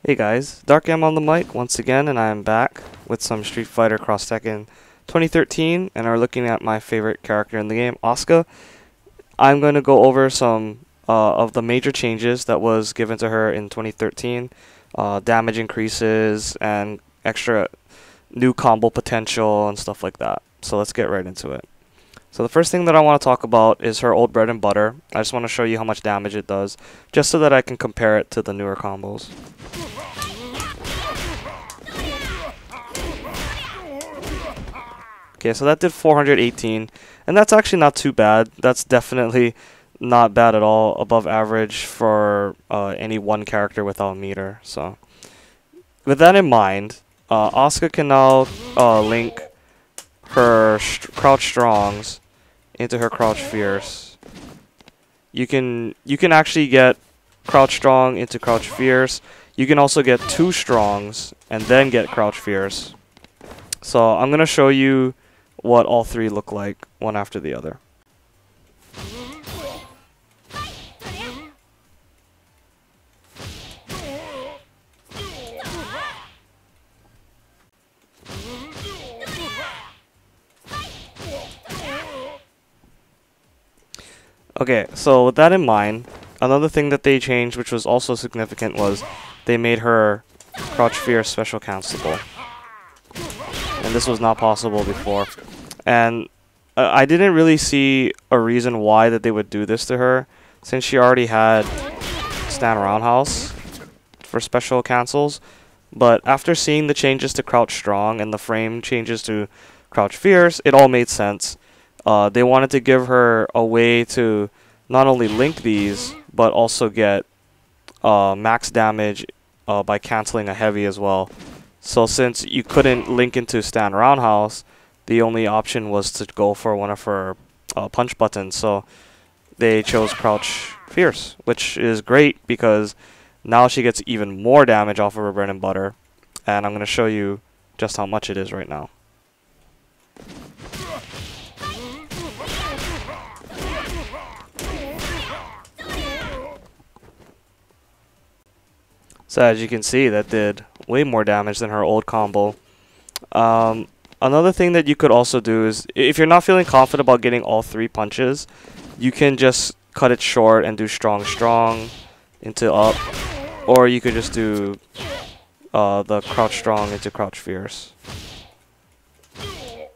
Hey guys, Darkam on the mic once again, and I am back with some Street Fighter X Tekken 2013, and are looking at my favorite character in the game, Asuka. I'm going to go over some of the major changes that was given to her in 2013, damage increases and extra new combo potential and stuff like that. So let's get right into it. So the first thing that I want to talk about is her old bread and butter. I just want to show you how much damage it does, just so that I can compare it to the newer combos. Okay, so that did 418, and that's actually not too bad. That's definitely not bad at all, above average for any one character without meter. So with that in mind, Asuka can now link her crouch strongs into her crouch fierce. You can actually get crouch strong into crouch fierce. You can also get two strongs and then get crouch fierce. So I'm gonna show you what all three look like one after the other. Okay, so with that in mind, another thing that they changed, which was also significant, was they made her crouch fierce special cancelable. And this was not possible before. And I didn't really see a reason why that they would do this to her, since she already had stand roundhouse for special cancels. But after seeing the changes to crouch strong and the frame changes to crouch fierce, it all made sense. They wanted to give her a way to not only link these, but also get max damage by canceling a heavy as well. So since you couldn't link into stand roundhouse, the only option was to go for one of her punch buttons. So they chose crouch fierce, which is great because now she gets even more damage off of her bread and butter. And I'm going to show you just how much it is right now. So as you can see, that did way more damage than her old combo. Another thing that you could also do is, if you're not feeling confident about getting all three punches, you can just cut it short and do strong into up, or you could just do the crouch strong into crouch fierce.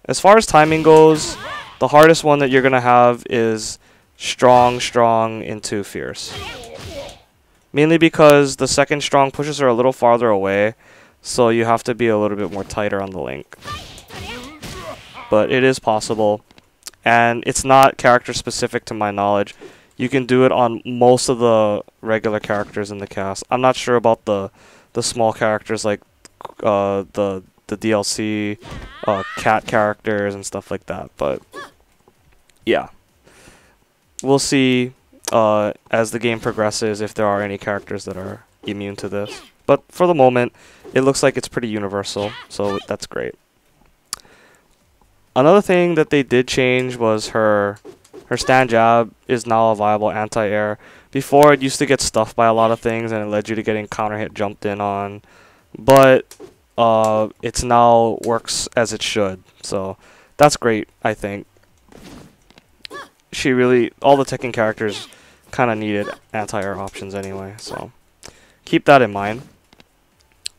As far as timing goes, the hardest one that you're gonna have is strong into fierce. Mainly because the second strong pushes her a little farther away, so you have to be a little bit more tighter on the link. But it is possible, and it's not character specific to my knowledge. You can do it on most of the regular characters in the cast. I'm not sure about the small characters like the DLC cat characters and stuff like that, but yeah. We'll see as the game progresses if there are any characters that are immune to this. But for the moment, it looks like it's pretty universal, so that's great. Another thing that they did change was her stand jab is now a viable anti-air. Before, it used to get stuffed by a lot of things and it led you to getting counter hit jumped in on. But it's now works as it should, so that's great, I think. All the Tekken characters kind of needed anti-air options anyway, so keep that in mind.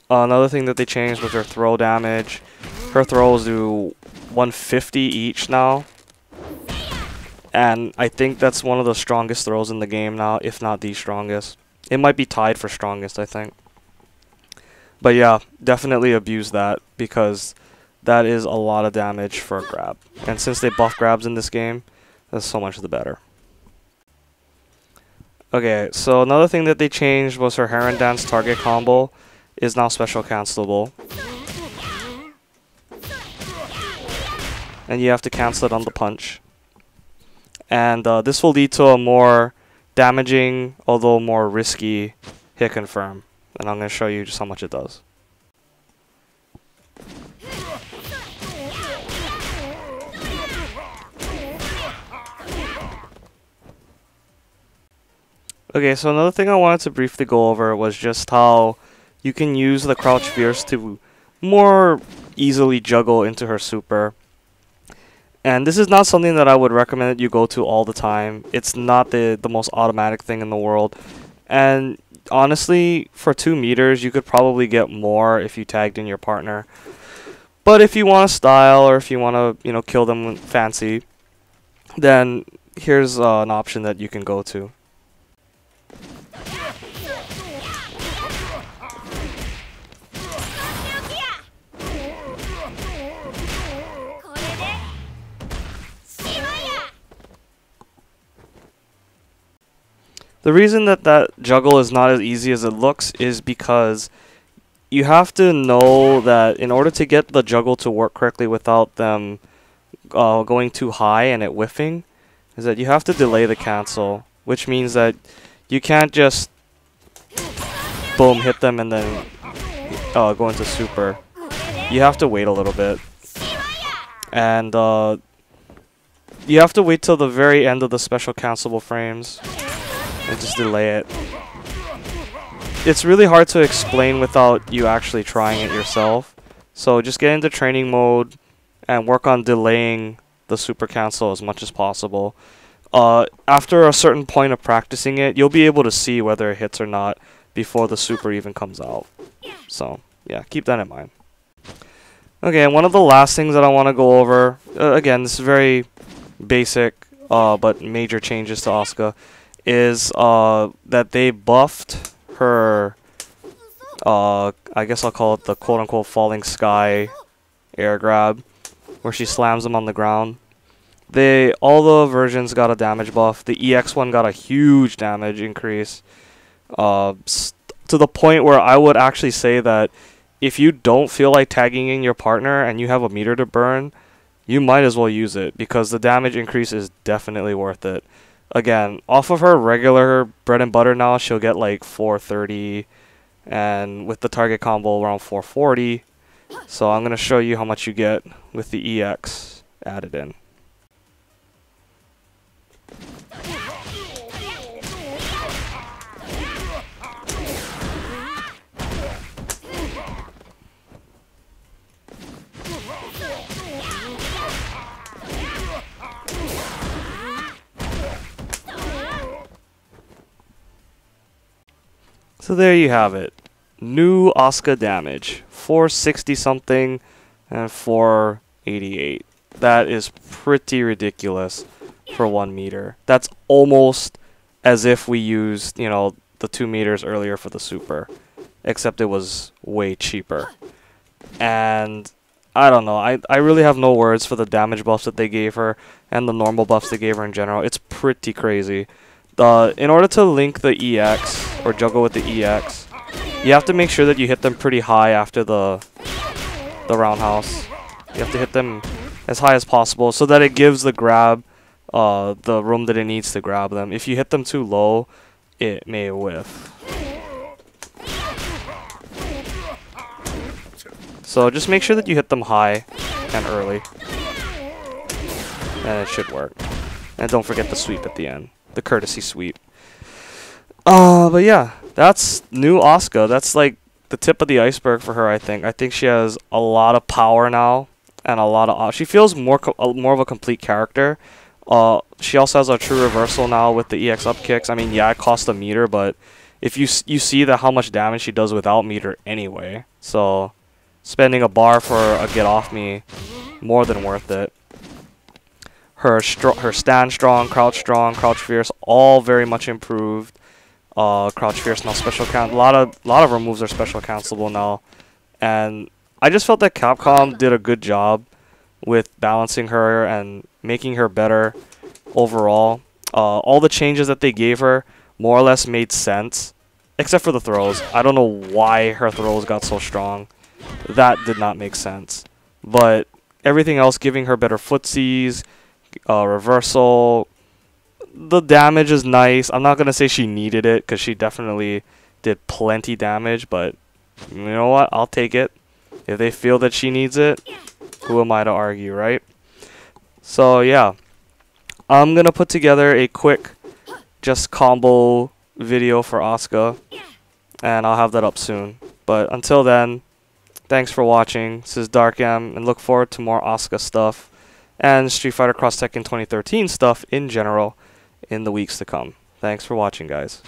Another thing that they changed was her throw damage. Her throws do 150 each now, and I think that's one of the strongest throws in the game now, if not the strongest. It might be tied for strongest, I think. But yeah, definitely abuse that, because that is a lot of damage for a grab. And since they buff grabs in this game, that's so much the better. Okay, so another thing that they changed was her Heron Dance target combo is now special cancelable. And you have to cancel it on the punch. And this will lead to a more damaging, although more risky, hit confirm. And I'm going to show you just how much it does. Okay, so another thing I wanted to briefly go over was just how you can use the crouch fierce to more easily juggle into her super. And this is not something that I would recommend that you go to all the time. It's not the most automatic thing in the world. And honestly, for 2 meters, you could probably get more if you tagged in your partner. But if you want to style, or if you want to, you know, kill them fancy, then here's an option that you can go to. The reason that juggle is not as easy as it looks is because you have to know that in order to get the juggle to work correctly without them going too high and it whiffing, is that you have to delay the cancel, which means that you can't just boom hit them and then go into super. You have to wait a little bit, and you have to wait till the very end of the special cancelable frames and just delay it. It's really hard to explain without you actually trying it yourself. So just get into training mode and work on delaying the super cancel as much as possible. After a certain point of practicing it, you'll be able to see whether it hits or not before the super even comes out. So yeah, keep that in mind. Okay, and one of the last things that I want to go over, again, this is very basic but major changes to Asuka, is that they buffed her, I guess I'll call it the quote-unquote falling sky air grab, where she slams them on the ground. All the versions got a damage buff. The EX one got a huge damage increase, to the point where I would actually say that if you don't feel like tagging in your partner and you have a meter to burn, you might as well use it, because the damage increase is definitely worth it. Again, off of her regular bread and butter now, she'll get like 430, and with the target combo around 440. So I'm going to show you how much you get with the EX added in. So there you have it. New Asuka damage. 460 something and 488. That is pretty ridiculous for 1 meter. That's almost as if we used, you know, the 2 meters earlier for the super. Except it was way cheaper. And I don't know. I really have no words for the damage buffs that they gave her and the normal buffs they gave her in general. It's pretty crazy. In order to link the EX, or juggle with the EX, you have to make sure that you hit them pretty high after the roundhouse. You have to hit them as high as possible so that it gives the grab the room that it needs to grab them. If you hit them too low, it may whiff. So just make sure that you hit them high and early, and it should work. And don't forget the sweep at the end. The courtesy sweep. But yeah, that's new Asuka. That's like the tip of the iceberg for her, I think. I think she has a lot of power now, and a lot of she feels more of a complete character. She also has a true reversal now with the EX up kicks. I mean, yeah, it costs a meter, but if you see that how much damage she does without meter anyway, so spending a bar for a get off me, more than worth it. Her stand strong, crouch fierce, all very much improved. Crouch fierce now special count. A lot of her moves are special cancelable now, and I just felt that Capcom did a good job with balancing her and making her better overall. All the changes that they gave her more or less made sense, except for the throws. I don't know why her throws got so strong. That did not make sense. But everything else, giving her better footsies, reversal, the damage is nice. I'm not going to say she needed it, because she definitely did plenty damage, but you know what? I'll take it. If they feel that she needs it, who am I to argue, right? So yeah, I'm going to put together a quick just combo video for Asuka, and I'll have that up soon. But until then, thanks for watching. This is Dark M, and look forward to more Asuka stuff and Street Fighter X Tekken 2013 stuff in general in the weeks to come. Thanks for watching, guys.